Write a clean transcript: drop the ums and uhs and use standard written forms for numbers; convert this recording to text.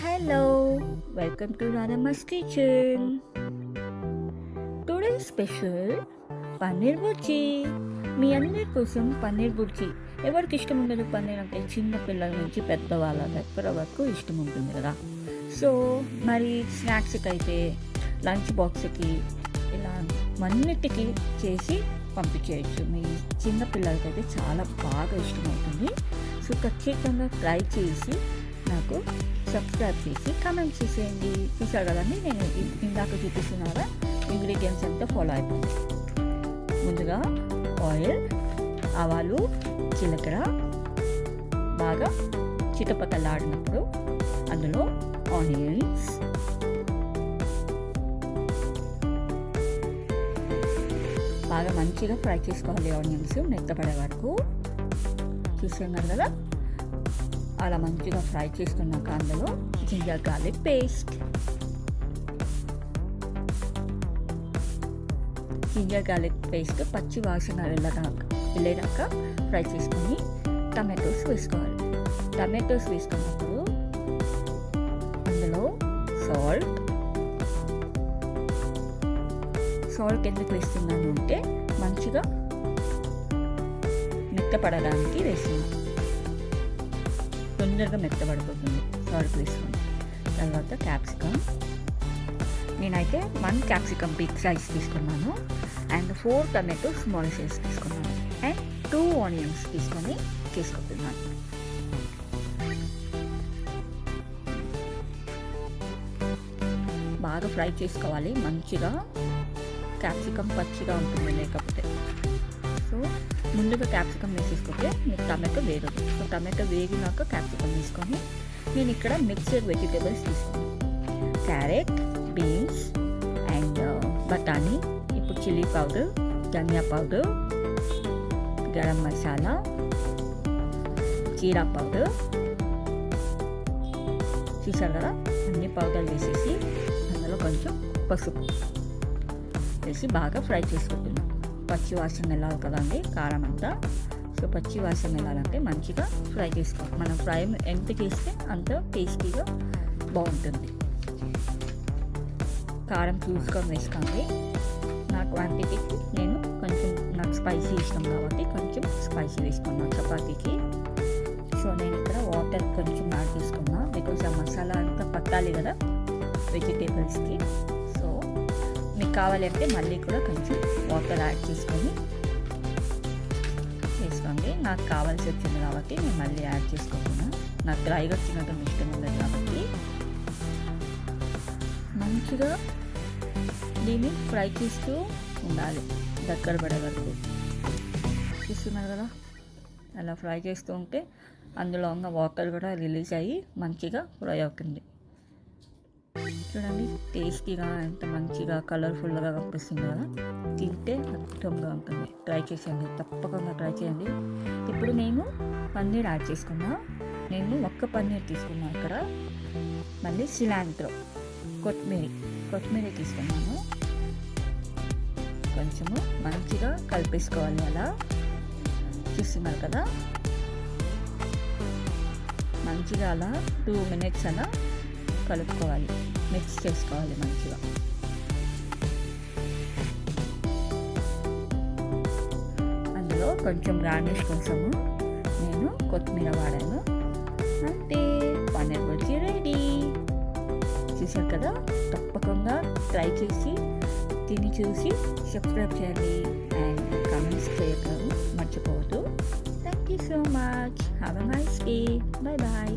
Hello, welcome to Radhamma's Kitchen. Today's special paneer bhurji. మీ అందరి కోసం పన్నీర్ బుర్జీ. ఎవరికి ఇష్టం ఉండదు పన్నీర్ అంటే? చిన్న పిల్లల నుంచి పెద్దవాళ్ళ దగ్గర వరకు ఇష్టం ఉంటుంది కదా. సో మరి స్నాక్స్కి అయితే, లంచ్ బాక్స్కి, ఇలా అన్నిటికీ చేసి పంపించేయచ్చు. మీ చిన్న పిల్లలకైతే చాలా బాగా ఇష్టమవుతుంది. సో ఖచ్చితంగా ట్రై చేసి నాకు సబ్స్క్రైబ్ చేసి కామెంట్ చేసేయండి. చూసారు కదండి, నేను ఇందాక చూపిస్తున్నారా ఇంగ్రీడియంట్స్ అంతా ఫాలో అయిపోయింది. ముందుగా ఆయిల్, ఆవాలు, జీలకర్ర బాగా చిటపటలాడినప్పుడు అందులో ఆనియన్స్, బాగా మంచిగా ఫ్రై చేసుకోవాలి. ఆనియన్స్ మెత్తపడే వరకు చూస్తున్నారు కదా. అలా మంచిగా ఫ్రై చేసుకున్నాక అందులో జింజర్ గార్లిక్ పేస్ట్, పచ్చి వాసన వెళ్ళేదాకా ఫ్రై చేసుకొని టమాటోస్ వేసుకోవాలి. టమాటోస్ వేసుకున్నప్పుడు అందులో సాల్ట్ ఎందుకు వేస్తున్నాను అంటే మంచిగా మెత్తపడడానికి వేస్తున్నాను. తొందరగా మెత్తబడిపోతుంది సాల్ట్ వేసుకొని. తర్వాత క్యాప్సికమ్, నేనైతే 1 క్యాప్సికమ్ బిగ్ సైజ్ తీసుకున్నాను. అండ్ 4 టమాటో స్మాల్ సైజ్ తీసుకున్నాను. అండ్ 2 ఆనియన్స్ తీసుకొని చేసుకుంటున్నాను. బాగా ఫ్రై చేసుకోవాలి మంచిగా. క్యాప్సికమ్ పచ్చిగా ఉంటుంది లేకపోతే. సో ముందుగా క్యాప్సికమ్ వేసేసుకుంటే మీకు టమాటో వేగదు. సో టమాటో వేగినాక క్యాప్సికమ్ తీసుకొని నేను ఇక్కడ మిక్స్డ్ వెజిటేబుల్స్ తీసుకున్నాను. క్యారెట్, బీన్స్ అండ్ బఠానీ. ఇప్పుడు చిల్లీ పౌడర్, ధనియా పౌడర్, గరం మసాలా, జీరా పౌడర్, చూసారు కదా అన్ని పౌడర్ వేసేసి అందులో కొంచెం పసుపు వేసి బాగా ఫ్రై చేసుకుంటున్నాం. పచ్చి వాసన వెళ్ళాలి కదండి కారం అంతా. సో పచ్చి వాసన వెళ్ళాలంటే మంచిగా ఫ్రై చేసుకోవాలి. మనం ఫ్రై ఎంత చేస్తే అంత టేస్టీగా బాగుంటుంది. కారం చూసుకొని వేసుకోండి. నా క్వాంటిటీకి నేను కొంచెం, నాకు స్పైసీ ఇష్టం కాబట్టి కొంచెం స్పైసీ వేసుకున్నాను చపాతీకి. సో నేను ఇక్కడ వాటర్ కొంచెం యాడ్ చేసుకున్నా, బికాజ్ ఆ మసాలా అంతా పట్టాలి కదా వెజిటేబుల్స్కి. సో మీకు కావాలంటే మళ్ళీ కూడా కొంచెం వాటర్ యాడ్ చేసుకోండి. నాకు కావాల్సి వచ్చింది కాబట్టి నేను మళ్ళీ యాడ్ చేసుకుంటున్నాను. నాకు డ్రైగా తినడం ఇష్టం ఉండదు కాబట్టి మంచిగా దీన్ని ఫ్రై చేస్తూ ఉండాలి దగ్గర పడే వరకు. చూస్తున్నారు కదా, అలా ఫ్రై చేస్తూ ఉంటే అందులో ఉన్న వాటర్ కూడా రిలీజ్ అయ్యి మంచిగా ఫ్రై అవుతుంది. చూడండి టేస్టీగా ఎంత మంచిగా కలర్ఫుల్గా కనిపిస్తుంది కదా. తింటే అద్భుతంగా ఉంటుంది. ట్రై చేయండి, తప్పకుండా ట్రై చేయండి. ఇప్పుడు నేను పన్నీర్ యాడ్ చేసుకున్నా. నేను ఒక్క పన్నీర్ తీసుకున్నా. ఇక్కడ మళ్ళీ సిలాంట్రో, కొత్తిమీర తీసుకున్నాను. కొంచెము మంచిగా కలిపేసుకోవాలి. అలా చూస్తున్నారు కదా, మంచిగా అలా 2 minutes అలా కలుపుకోవాలి, మిక్స్ చేసుకోవాలి మంచిగా. అందులో కొంచెం గార్నిష్ కోసము నేను కొత్తిమీర వాడాను. అంటే పన్నీర్ బుర్జీ రెడీ. చూసారు కదా, తప్పకుండా ట్రై చేసి తిని చూసి సబ్స్క్రైబ్ చేయండి అండ్ కామెంట్స్ చేయడం మర్చిపోవద్దు. Thank you so much. Have a nice day. Bye bye.